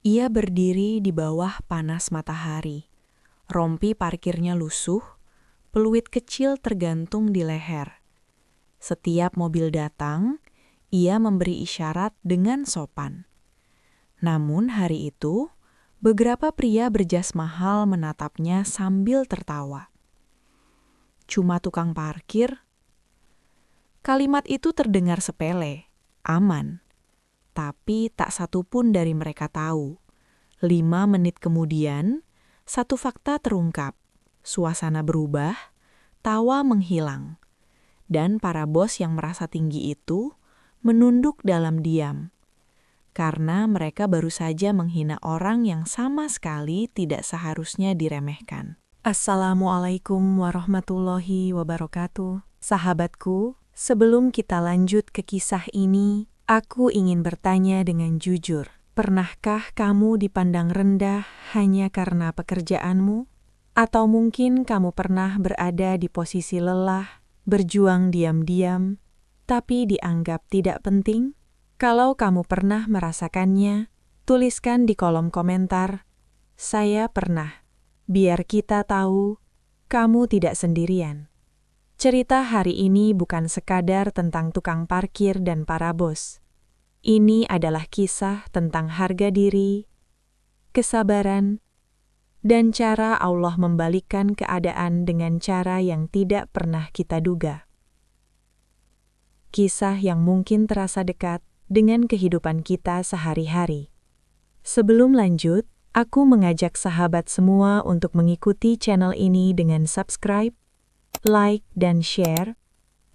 Ia berdiri di bawah panas matahari. Rompi parkirnya lusuh, peluit kecil tergantung di leher. Setiap mobil datang, ia memberi isyarat dengan sopan. Namun hari itu, beberapa pria berjas mahal menatapnya sambil tertawa. Cuma tukang parkir. Kalimat itu terdengar sepele, aman. Tapi tak satu pun dari mereka tahu. 5 menit kemudian, satu fakta terungkap. Suasana berubah, tawa menghilang. Dan para bos yang merasa tinggi itu menunduk dalam diam. Karena mereka baru saja menghina orang yang sama sekali tidak seharusnya diremehkan. Assalamualaikum warahmatullahi wabarakatuh. Sahabatku, sebelum kita lanjut ke kisah ini, aku ingin bertanya dengan jujur. Pernahkah kamu dipandang rendah hanya karena pekerjaanmu? Atau mungkin kamu pernah berada di posisi lelah, berjuang diam-diam, tapi dianggap tidak penting? Kalau kamu pernah merasakannya, tuliskan di kolom komentar, "Saya pernah." Biar kita tahu, kamu tidak sendirian. Cerita hari ini bukan sekadar tentang tukang parkir dan para bos. Ini adalah kisah tentang harga diri, kesabaran, dan cara Allah membalikkan keadaan dengan cara yang tidak pernah kita duga. Kisah yang mungkin terasa dekat dengan kehidupan kita sehari-hari. Sebelum lanjut, aku mengajak sahabat semua untuk mengikuti channel ini dengan subscribe, like, dan share,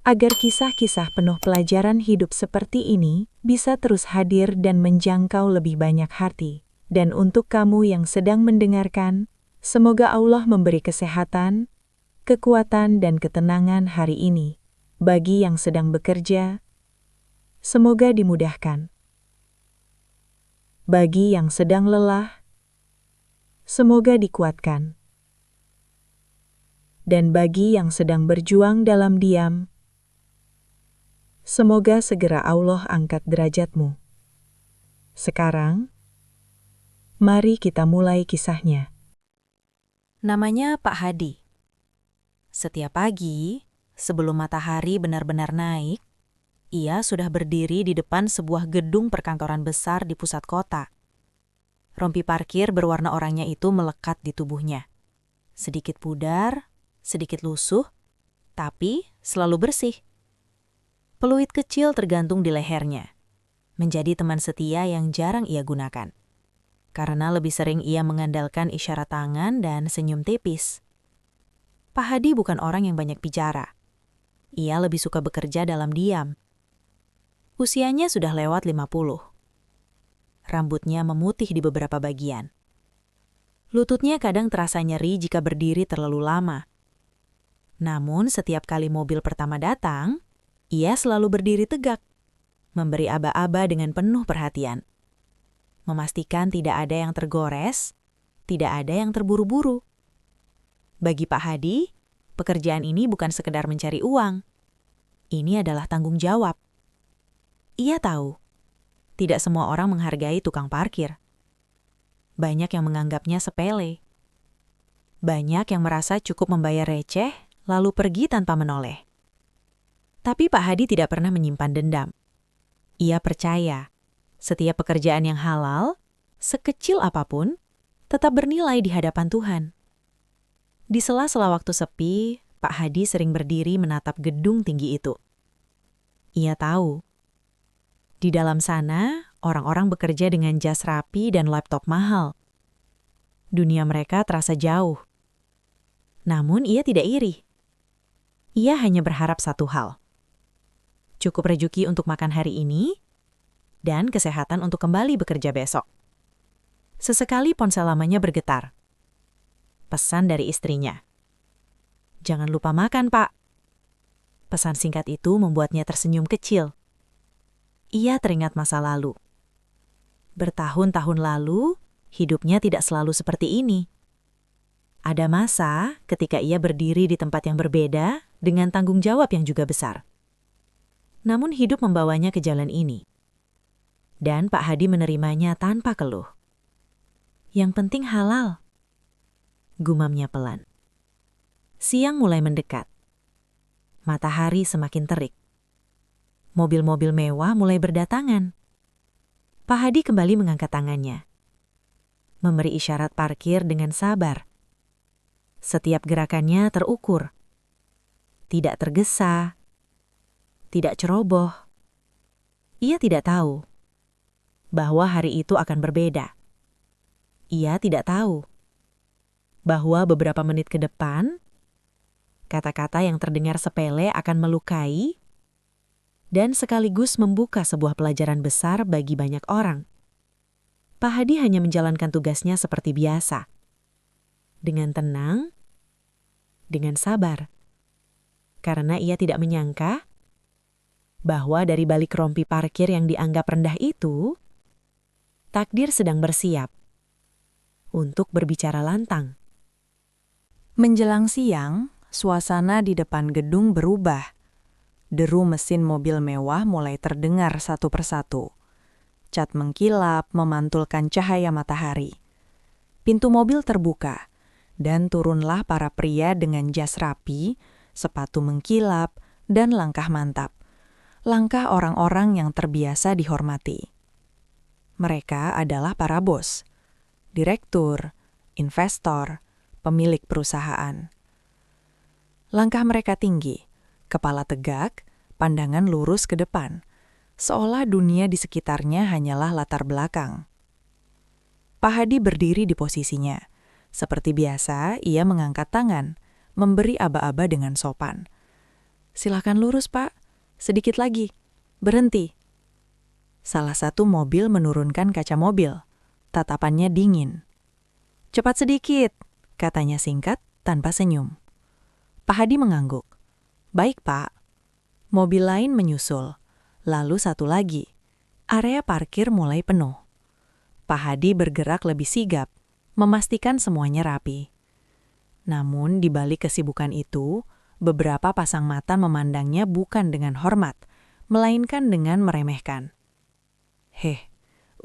agar kisah-kisah penuh pelajaran hidup seperti ini bisa terus hadir dan menjangkau lebih banyak hati. Dan untuk kamu yang sedang mendengarkan, semoga Allah memberi kesehatan, kekuatan, dan ketenangan hari ini. Bagi yang sedang bekerja, semoga dimudahkan. Bagi yang sedang lelah, semoga dikuatkan. Dan bagi yang sedang berjuang dalam diam, semoga segera Allah angkat derajatmu. Sekarang, mari kita mulai kisahnya. Namanya Pak Hadi. Setiap pagi, sebelum matahari benar-benar naik, ia sudah berdiri di depan sebuah gedung perkantoran besar di pusat kota. Rompi parkir berwarna oranye itu melekat di tubuhnya. Sedikit pudar, sedikit lusuh, tapi selalu bersih. Peluit kecil tergantung di lehernya, menjadi teman setia yang jarang ia gunakan. Karena lebih sering ia mengandalkan isyarat tangan dan senyum tipis. Pak Hadi bukan orang yang banyak bicara. Ia lebih suka bekerja dalam diam. Usianya sudah lewat 50. Rambutnya memutih di beberapa bagian. Lututnya kadang terasa nyeri jika berdiri terlalu lama. Namun setiap kali mobil pertama datang, ia selalu berdiri tegak, memberi aba-aba dengan penuh perhatian. Memastikan tidak ada yang tergores, tidak ada yang terburu-buru. Bagi Pak Hadi, pekerjaan ini bukan sekedar mencari uang. Ini adalah tanggung jawab. Ia tahu, tidak semua orang menghargai tukang parkir. Banyak yang menganggapnya sepele. Banyak yang merasa cukup membayar receh, lalu pergi tanpa menoleh. Tapi Pak Hadi tidak pernah menyimpan dendam. Ia percaya, setiap pekerjaan yang halal, sekecil apapun, tetap bernilai di hadapan Tuhan. Di sela-sela waktu sepi, Pak Hadi sering berdiri menatap gedung tinggi itu. Ia tahu, di dalam sana, orang-orang bekerja dengan jas rapi dan laptop mahal. Dunia mereka terasa jauh. Namun ia tidak iri. Ia hanya berharap satu hal. Cukup rezeki untuk makan hari ini, dan kesehatan untuk kembali bekerja besok. Sesekali ponsel lamanya bergetar. Pesan dari istrinya. "Jangan lupa makan, Pak." Pesan singkat itu membuatnya tersenyum kecil. Ia teringat masa lalu. Bertahun-tahun lalu, hidupnya tidak selalu seperti ini. Ada masa ketika ia berdiri di tempat yang berbeda dengan tanggung jawab yang juga besar. Namun hidup membawanya ke jalan ini. Dan Pak Hadi menerimanya tanpa keluh. Yang penting halal, gumamnya pelan. Siang mulai mendekat. Matahari semakin terik. Mobil-mobil mewah mulai berdatangan. Pak Hadi kembali mengangkat tangannya, memberi isyarat parkir dengan sabar. Setiap gerakannya terukur. Tidak tergesa, tidak ceroboh. Ia tidak tahu bahwa hari itu akan berbeda. Ia tidak tahu bahwa beberapa menit ke depan, kata-kata yang terdengar sepele akan melukai dan sekaligus membuka sebuah pelajaran besar bagi banyak orang. Pak Hadi hanya menjalankan tugasnya seperti biasa. Dengan tenang, dengan sabar. Karena ia tidak menyangka bahwa dari balik rompi parkir yang dianggap rendah itu, takdir sedang bersiap untuk berbicara lantang. Menjelang siang, suasana di depan gedung berubah. Deru mesin mobil mewah mulai terdengar satu persatu. Cat mengkilap memantulkan cahaya matahari. Pintu mobil terbuka, dan turunlah para pria dengan jas rapi, sepatu mengkilap, dan langkah mantap. Langkah orang-orang yang terbiasa dihormati. Mereka adalah para bos, direktur, investor, pemilik perusahaan. Langkah mereka tinggi, kepala tegak, pandangan lurus ke depan, seolah dunia di sekitarnya hanyalah latar belakang. Pak Hadi berdiri di posisinya. Seperti biasa, ia mengangkat tangan, memberi aba-aba dengan sopan. "Silakan lurus, Pak. Sedikit lagi. Berhenti." Salah satu mobil menurunkan kaca mobil. Tatapannya dingin. "Cepat sedikit," katanya singkat tanpa senyum. Pak Hadi mengangguk. "Baik, Pak." Mobil lain menyusul. Lalu satu lagi. Area parkir mulai penuh. Pak Hadi bergerak lebih sigap, memastikan semuanya rapi. Namun di balik kesibukan itu, beberapa pasang mata memandangnya bukan dengan hormat, melainkan dengan meremehkan. "Heh,"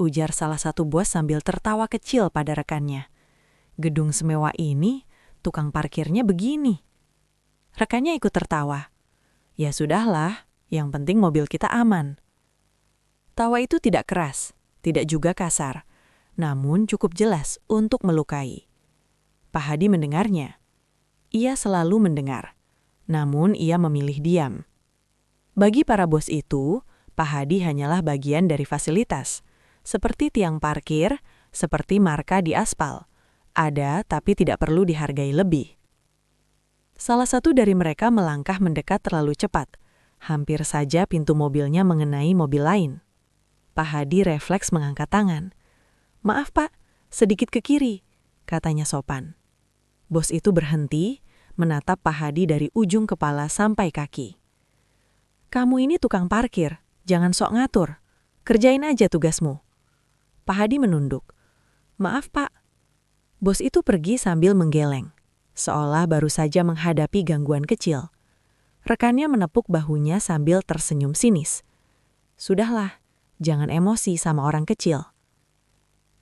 ujar salah satu bos sambil tertawa kecil pada rekannya. "Gedung semewah ini, tukang parkirnya begini." Rekannya ikut tertawa. "Ya sudahlah, yang penting mobil kita aman." Tawa itu tidak keras, tidak juga kasar, namun cukup jelas untuk melukai. Pak Hadi mendengarnya. Ia selalu mendengar, namun ia memilih diam. Bagi para bos itu, Pak Hadi hanyalah bagian dari fasilitas, seperti tiang parkir, seperti marka di aspal. Ada tapi tidak perlu dihargai lebih. Salah satu dari mereka melangkah mendekat terlalu cepat. Hampir saja pintu mobilnya mengenai mobil lain. Pak Hadi refleks mengangkat tangan. "Maaf, Pak, sedikit ke kiri," katanya sopan. Bos itu berhenti, menatap Pak Hadi dari ujung kepala sampai kaki. "Kamu ini tukang parkir, jangan sok ngatur. Kerjain aja tugasmu." Pak Hadi menunduk. "Maaf, Pak." Bos itu pergi sambil menggeleng, seolah baru saja menghadapi gangguan kecil. Rekannya menepuk bahunya sambil tersenyum sinis. "Sudahlah, jangan emosi sama orang kecil."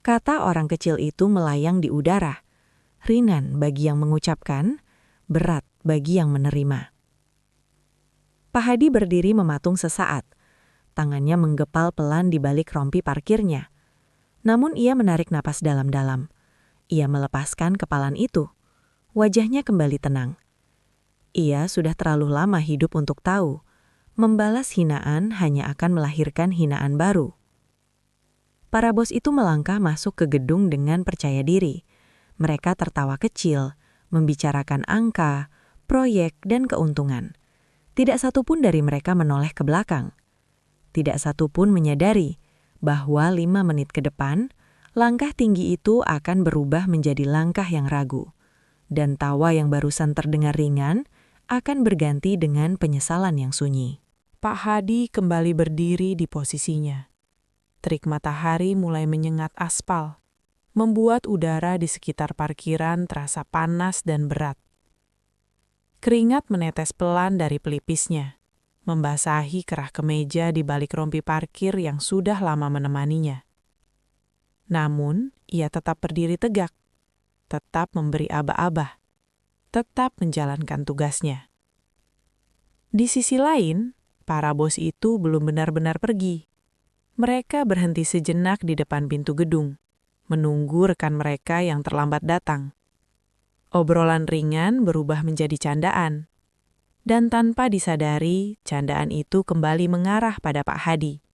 Kata orang kecil itu melayang di udara, ringan bagi yang mengucapkan, berat bagi yang menerima. Pak Hadi berdiri mematung sesaat, tangannya menggepal pelan di balik rompi parkirnya. Namun ia menarik napas dalam-dalam. Ia melepaskan kepalan itu. Wajahnya kembali tenang. Ia sudah terlalu lama hidup untuk tahu, membalas hinaan hanya akan melahirkan hinaan baru. Para bos itu melangkah masuk ke gedung dengan percaya diri. Mereka tertawa kecil, membicarakan angka, proyek, dan keuntungan. Tidak satu pun dari mereka menoleh ke belakang. Tidak satu pun menyadari bahwa 5 menit ke depan, langkah tinggi itu akan berubah menjadi langkah yang ragu. Dan tawa yang barusan terdengar ringan akan berganti dengan penyesalan yang sunyi. Pak Hadi kembali berdiri di posisinya. Terik matahari mulai menyengat aspal, membuat udara di sekitar parkiran terasa panas dan berat. Keringat menetes pelan dari pelipisnya, membasahi kerah kemeja di balik rompi parkir yang sudah lama menemaninya. Namun, ia tetap berdiri tegak, tetap memberi aba-aba, tetap menjalankan tugasnya. Di sisi lain, para bos itu belum benar-benar pergi. Mereka berhenti sejenak di depan pintu gedung, menunggu rekan mereka yang terlambat datang. Obrolan ringan berubah menjadi candaan. Dan tanpa disadari, candaan itu kembali mengarah pada Pak Hadi.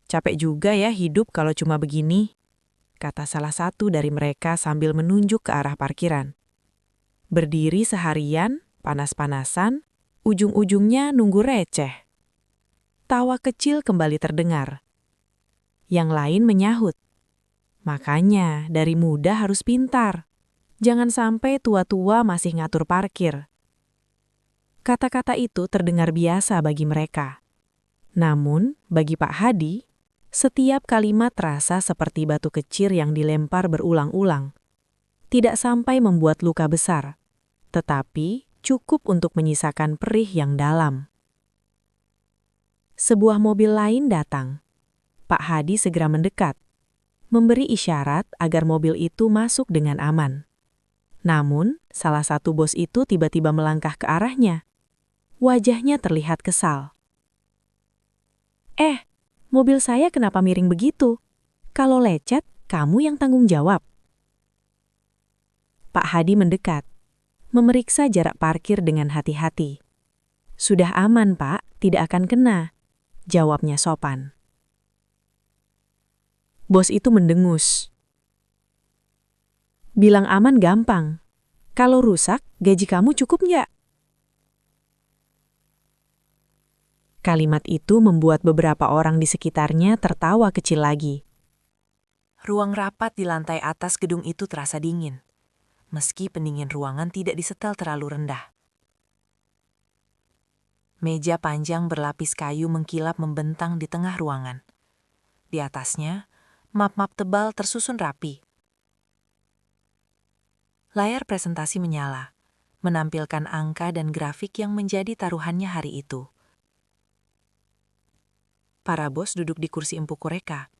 "Capek juga ya hidup kalau cuma begini," kata salah satu dari mereka sambil menunjuk ke arah parkiran. Berdiri seharian, panas-panasan, ujung-ujungnya nunggu receh. Tawa kecil kembali terdengar. Yang lain menyahut, "Makanya dari muda harus pintar. Jangan sampai tua-tua masih ngatur parkir." Kata-kata itu terdengar biasa bagi mereka. Namun, bagi Pak Hadi, setiap kalimat terasa seperti batu kecil yang dilempar berulang-ulang. Tidak sampai membuat luka besar, tetapi cukup untuk menyisakan perih yang dalam. Sebuah mobil lain datang. Pak Hadi segera mendekat, memberi isyarat agar mobil itu masuk dengan aman. Namun, salah satu bos itu tiba-tiba melangkah ke arahnya. Wajahnya terlihat kesal. Mobil saya kenapa miring begitu? Kalau lecet, kamu yang tanggung jawab." Pak Hadi mendekat, memeriksa jarak parkir dengan hati-hati. "Sudah aman, Pak, tidak akan kena," jawabnya sopan. Bos itu mendengus. "Bilang aman gampang. Kalau rusak, gaji kamu cukup nggak?" Kalimat itu membuat beberapa orang di sekitarnya tertawa kecil lagi. Ruang rapat di lantai atas gedung itu terasa dingin, meski pendingin ruangan tidak disetel terlalu rendah. Meja panjang berlapis kayu mengkilap membentang di tengah ruangan. Di atasnya, map-map tebal tersusun rapi. Layar presentasi menyala, menampilkan angka dan grafik yang menjadi taruhannya hari itu. Para bos duduk di kursi empuk koreka.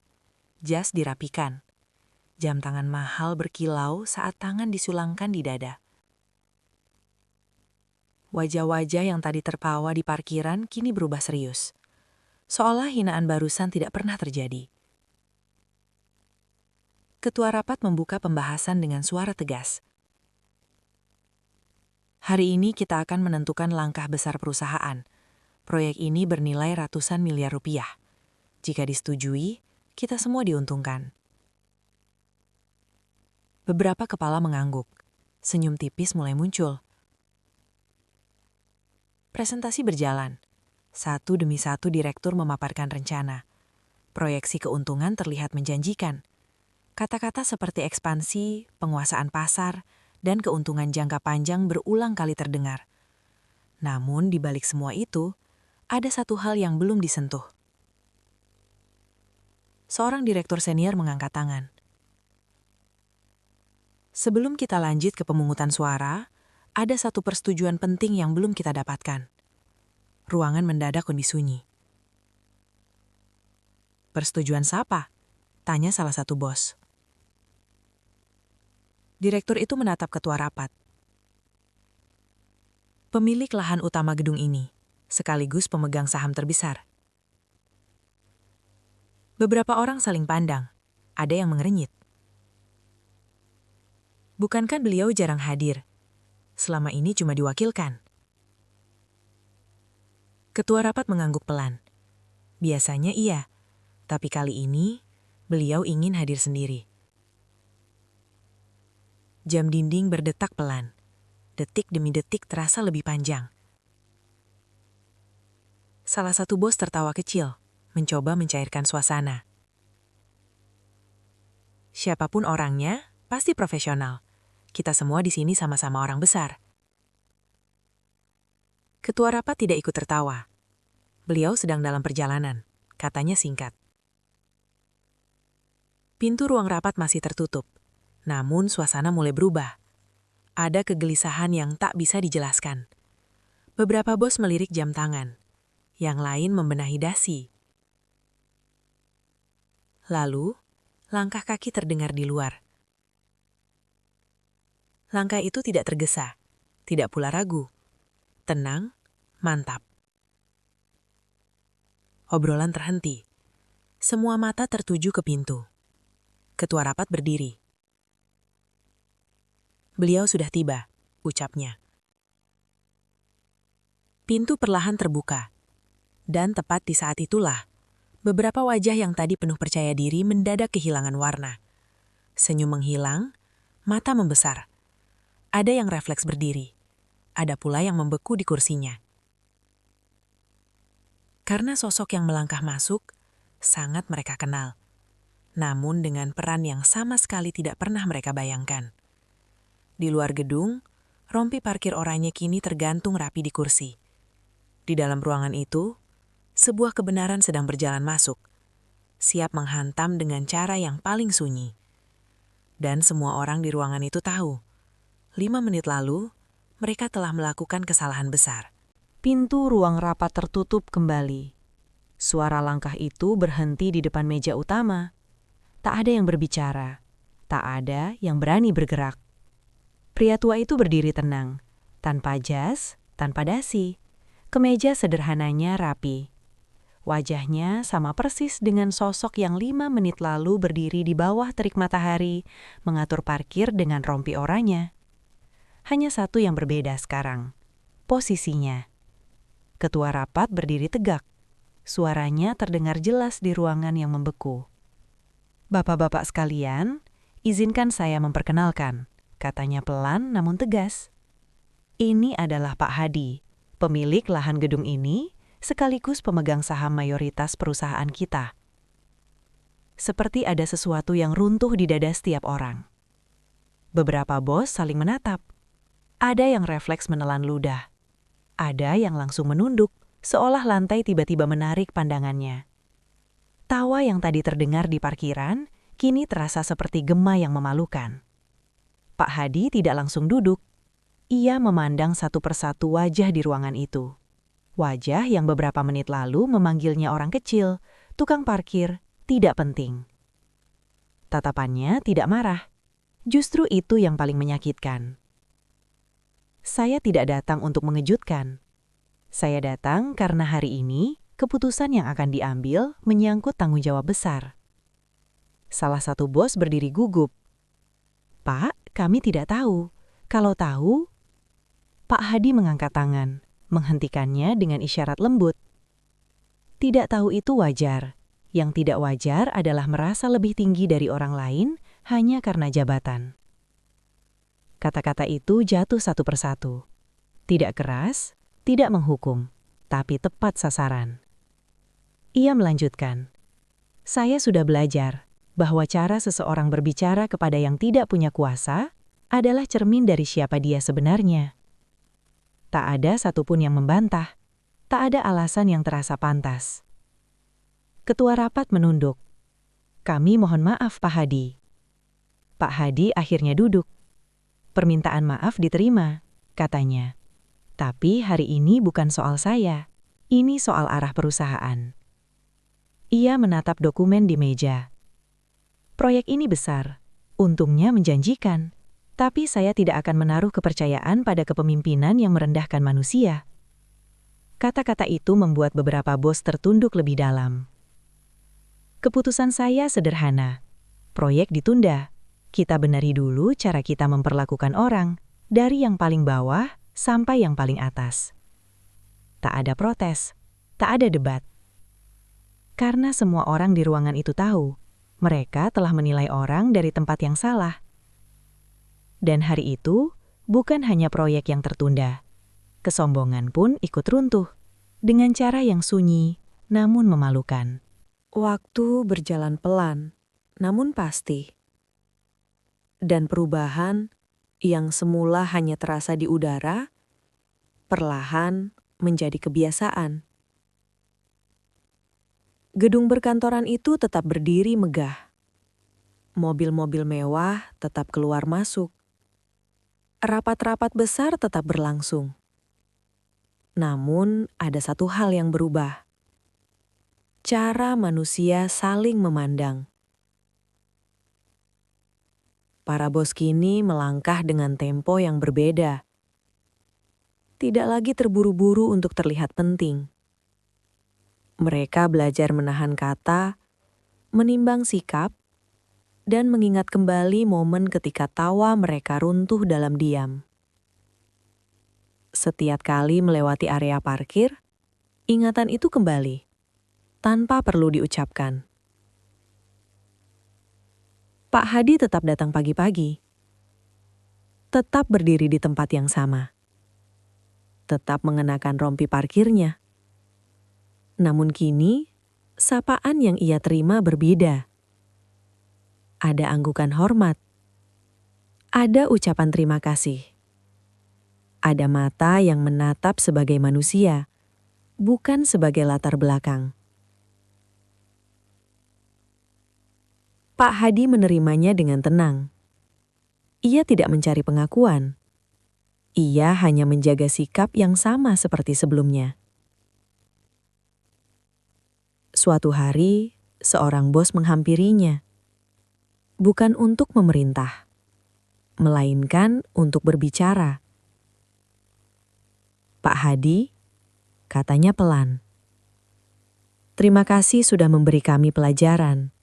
Jas dirapikan. Jam tangan mahal berkilau saat tangan disulangkan di dada. Wajah-wajah yang tadi tertawa di parkiran kini berubah serius. Seolah hinaan barusan tidak pernah terjadi. Ketua rapat membuka pembahasan dengan suara tegas. "Hari ini kita akan menentukan langkah besar perusahaan. Proyek ini bernilai ratusan miliar rupiah. Jika disetujui, kita semua diuntungkan." Beberapa kepala mengangguk. Senyum tipis mulai muncul. Presentasi berjalan. Satu demi satu direktur memaparkan rencana. Proyeksi keuntungan terlihat menjanjikan. Kata-kata seperti ekspansi, penguasaan pasar, dan keuntungan jangka panjang berulang kali terdengar. Namun di balik semua itu, ada satu hal yang belum disentuh. Seorang direktur senior mengangkat tangan. "Sebelum kita lanjut ke pemungutan suara, ada satu persetujuan penting yang belum kita dapatkan." Ruangan mendadak kondisi sunyi. "Persetujuan siapa?" tanya salah satu bos. Direktur itu menatap ketua rapat. "Pemilik lahan utama gedung ini, sekaligus pemegang saham terbesar." Beberapa orang saling pandang, ada yang mengerenyit. "Bukankah beliau jarang hadir? Selama ini cuma diwakilkan." Ketua rapat mengangguk pelan. "Biasanya iya, tapi kali ini beliau ingin hadir sendiri." Jam dinding berdetak pelan. Detik demi detik terasa lebih panjang. Salah satu bos tertawa kecil, mencoba mencairkan suasana. "Siapapun orangnya, pasti profesional. Kita semua di sini sama-sama orang besar." Ketua rapat tidak ikut tertawa. Beliau sedang dalam perjalanan, katanya singkat. Pintu ruang rapat masih tertutup, namun suasana mulai berubah. Ada kegelisahan yang tak bisa dijelaskan. Beberapa bos melirik jam tangan, yang lain membenahi dasi. Lalu, Langkah kaki terdengar di luar. Langkah itu tidak tergesa, tidak pula ragu. Tenang, mantap. Obrolan terhenti. Semua mata tertuju ke pintu. Ketua rapat berdiri. Beliau sudah tiba, ucapnya. Pintu perlahan terbuka. Dan tepat di saat itulah, beberapa wajah yang tadi penuh percaya diri mendadak kehilangan warna. Senyum menghilang, mata membesar. Ada yang refleks berdiri. Ada pula yang membeku di kursinya. Karena sosok yang melangkah masuk, sangat mereka kenal. Namun dengan peran yang sama sekali tidak pernah mereka bayangkan. Di luar gedung, rompi parkir oranye kini tergantung rapi di kursi. Di dalam ruangan itu, sebuah kebenaran sedang berjalan masuk, siap menghantam dengan cara yang paling sunyi. Dan semua orang di ruangan itu tahu, 5 menit lalu, mereka telah melakukan kesalahan besar. Pintu ruang rapat tertutup kembali. Suara langkah itu berhenti di depan meja utama. Tak ada yang berbicara. Tak ada yang berani bergerak. Pria tua itu berdiri tenang, tanpa jas, tanpa dasi. Kemeja sederhananya rapi. Wajahnya sama persis dengan sosok yang 5 menit lalu berdiri di bawah terik matahari, mengatur parkir dengan rompi oranye. Hanya satu yang berbeda sekarang, posisinya. Ketua rapat berdiri tegak. Suaranya terdengar jelas di ruangan yang membeku. "Bapak-bapak sekalian, izinkan saya memperkenalkan," katanya pelan namun tegas. "Ini adalah Pak Hadi, pemilik lahan gedung ini, sekaligus pemegang saham mayoritas perusahaan kita." Seperti ada sesuatu yang runtuh di dada setiap orang. Beberapa bos saling menatap. Ada yang refleks menelan ludah. Ada yang langsung menunduk, seolah lantai tiba-tiba menarik pandangannya. Tawa yang tadi terdengar di parkiran, kini terasa seperti gema yang memalukan. Pak Hadi tidak langsung duduk. Ia memandang satu persatu wajah di ruangan itu. Wajah yang beberapa menit lalu memanggilnya orang kecil, tukang parkir, tidak penting. Tatapannya tidak marah. Justru itu yang paling menyakitkan. Saya tidak datang untuk mengejutkan. Saya datang karena hari ini keputusan yang akan diambil menyangkut tanggung jawab besar. Salah satu bos berdiri gugup. "Pak, kami tidak tahu. Kalau tahu..." Pak Hadi mengangkat tangan, menghentikannya dengan isyarat lembut. Tidak tahu itu wajar. Yang tidak wajar adalah merasa lebih tinggi dari orang lain hanya karena jabatan. Kata-kata itu jatuh satu persatu. Tidak keras, tidak menghukum, tapi tepat sasaran. Ia melanjutkan, "Saya sudah belajar bahwa cara seseorang berbicara kepada yang tidak punya kuasa adalah cermin dari siapa dia sebenarnya. Tak ada satupun yang membantah, tak ada alasan yang terasa pantas." Ketua rapat menunduk. "Kami mohon maaf, Pak Hadi." Pak Hadi akhirnya duduk. "Permintaan maaf diterima," katanya. "Tapi hari ini bukan soal saya. Ini soal arah perusahaan." Ia menatap dokumen di meja. "Proyek ini besar, untungnya menjanjikan, tapi saya tidak akan menaruh kepercayaan pada kepemimpinan yang merendahkan manusia." Kata-kata itu membuat beberapa bos tertunduk lebih dalam. "Keputusan saya sederhana. Proyek ditunda. Kita benari dulu cara kita memperlakukan orang, dari yang paling bawah sampai yang paling atas." Tak ada protes, tak ada debat. Karena semua orang di ruangan itu tahu, mereka telah menilai orang dari tempat yang salah. Dan hari itu, bukan hanya proyek yang tertunda. Kesombongan pun ikut runtuh, dengan cara yang sunyi, namun memalukan. Waktu berjalan pelan, namun pasti. Dan perubahan yang semula hanya terasa di udara, perlahan menjadi kebiasaan. Gedung berkantoran itu tetap berdiri megah. Mobil-mobil mewah tetap keluar masuk. Rapat-rapat besar tetap berlangsung. Namun ada satu hal yang berubah. Cara manusia saling memandang. Para bos kini melangkah dengan tempo yang berbeda. Tidak lagi terburu-buru untuk terlihat penting. Mereka belajar menahan kata, menimbang sikap, dan mengingat kembali momen ketika tawa mereka runtuh dalam diam. Setiap kali melewati area parkir, ingatan itu kembali, tanpa perlu diucapkan. Pak Hadi tetap datang pagi-pagi, tetap berdiri di tempat yang sama, tetap mengenakan rompi parkirnya. Namun kini, sapaan yang ia terima berbeda. Ada anggukan hormat, ada ucapan terima kasih, ada mata yang menatap sebagai manusia, bukan sebagai latar belakang. Pak Hadi menerimanya dengan tenang. Ia tidak mencari pengakuan. Ia hanya menjaga sikap yang sama seperti sebelumnya. Suatu hari, seorang bos menghampirinya. Bukan untuk memerintah, melainkan untuk berbicara. "Pak Hadi," katanya pelan, "terima kasih sudah memberi kami pelajaran,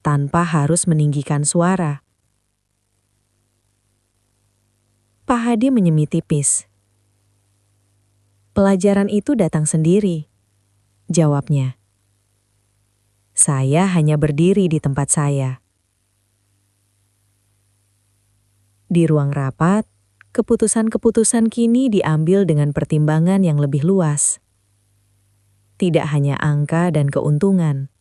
tanpa harus meninggikan suara." Pak Hadi menyemi tipis. "Pelajaran itu datang sendiri," jawabnya. "Saya hanya berdiri di tempat saya." Di ruang rapat, keputusan-keputusan kini diambil dengan pertimbangan yang lebih luas. Tidak hanya angka dan keuntungan,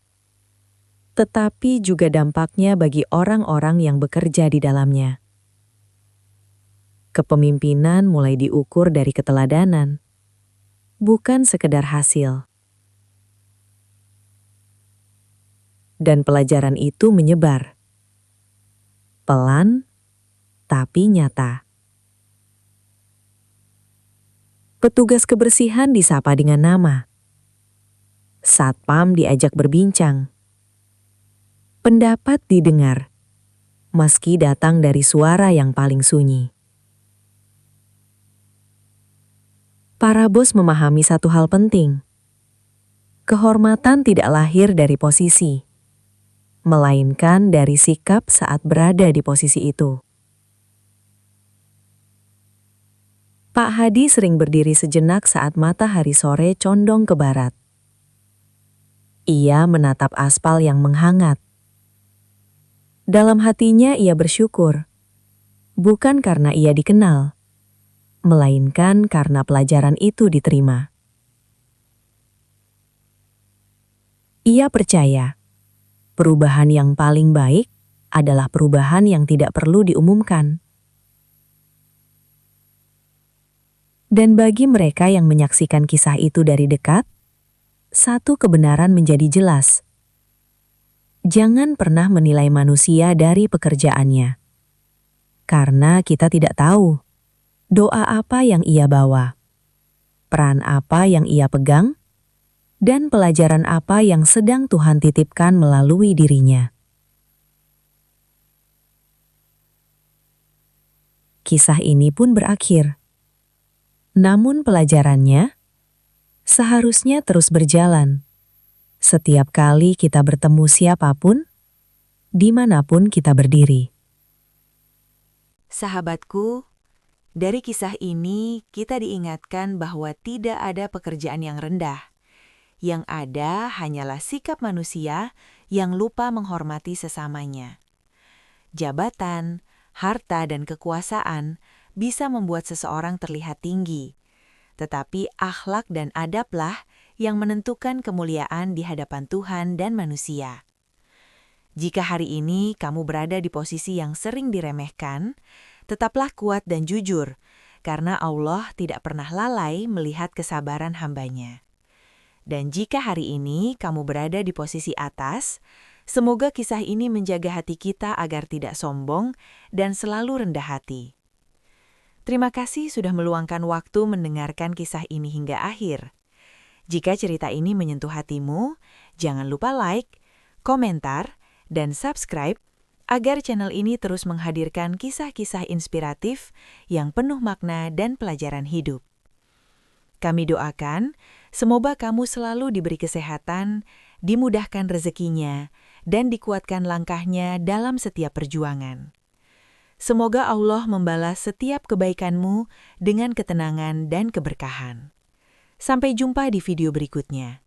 tetapi juga dampaknya bagi orang-orang yang bekerja di dalamnya. Kepemimpinan mulai diukur dari keteladanan, bukan sekedar hasil. Dan pelajaran itu menyebar. Pelan, tapi nyata. Petugas kebersihan disapa dengan nama. Satpam diajak berbincang. Pendapat didengar, meski datang dari suara yang paling sunyi. Para bos memahami satu hal penting. Kehormatan tidak lahir dari posisi, melainkan dari sikap saat berada di posisi itu. Pak Hadi sering berdiri sejenak saat matahari sore condong ke barat. Ia menatap aspal yang menghangat. Dalam hatinya ia bersyukur, bukan karena ia dikenal, melainkan karena pelajaran itu diterima. Ia percaya, perubahan yang paling baik adalah perubahan yang tidak perlu diumumkan. Dan bagi mereka yang menyaksikan kisah itu dari dekat, satu kebenaran menjadi jelas. Jangan pernah menilai manusia dari pekerjaannya. Karena kita tidak tahu doa apa yang ia bawa, peran apa yang ia pegang, dan pelajaran apa yang sedang Tuhan titipkan melalui dirinya. Kisah ini pun berakhir. Namun pelajarannya seharusnya terus berjalan. Setiap kali kita bertemu siapapun, dimanapun kita berdiri. Sahabatku, dari kisah ini kita diingatkan bahwa tidak ada pekerjaan yang rendah. Yang ada hanyalah sikap manusia yang lupa menghormati sesamanya. Jabatan, harta, dan kekuasaan bisa membuat seseorang terlihat tinggi, tetapi akhlak dan adablah yang menentukan kemuliaan di hadapan Tuhan dan manusia. Jika hari ini kamu berada di posisi yang sering diremehkan, tetaplah kuat dan jujur, karena Allah tidak pernah lalai melihat kesabaran hamba-Nya. Dan jika hari ini kamu berada di posisi atas, semoga kisah ini menjaga hati kita agar tidak sombong dan selalu rendah hati. Terima kasih sudah meluangkan waktu mendengarkan kisah ini hingga akhir. Jika cerita ini menyentuh hatimu, jangan lupa like, komentar, dan subscribe agar channel ini terus menghadirkan kisah-kisah inspiratif yang penuh makna dan pelajaran hidup. Kami doakan, semoga kamu selalu diberi kesehatan, dimudahkan rezekinya, dan dikuatkan langkahnya dalam setiap perjuangan. Semoga Allah membalas setiap kebaikanmu dengan ketenangan dan keberkahan. Sampai jumpa di video berikutnya.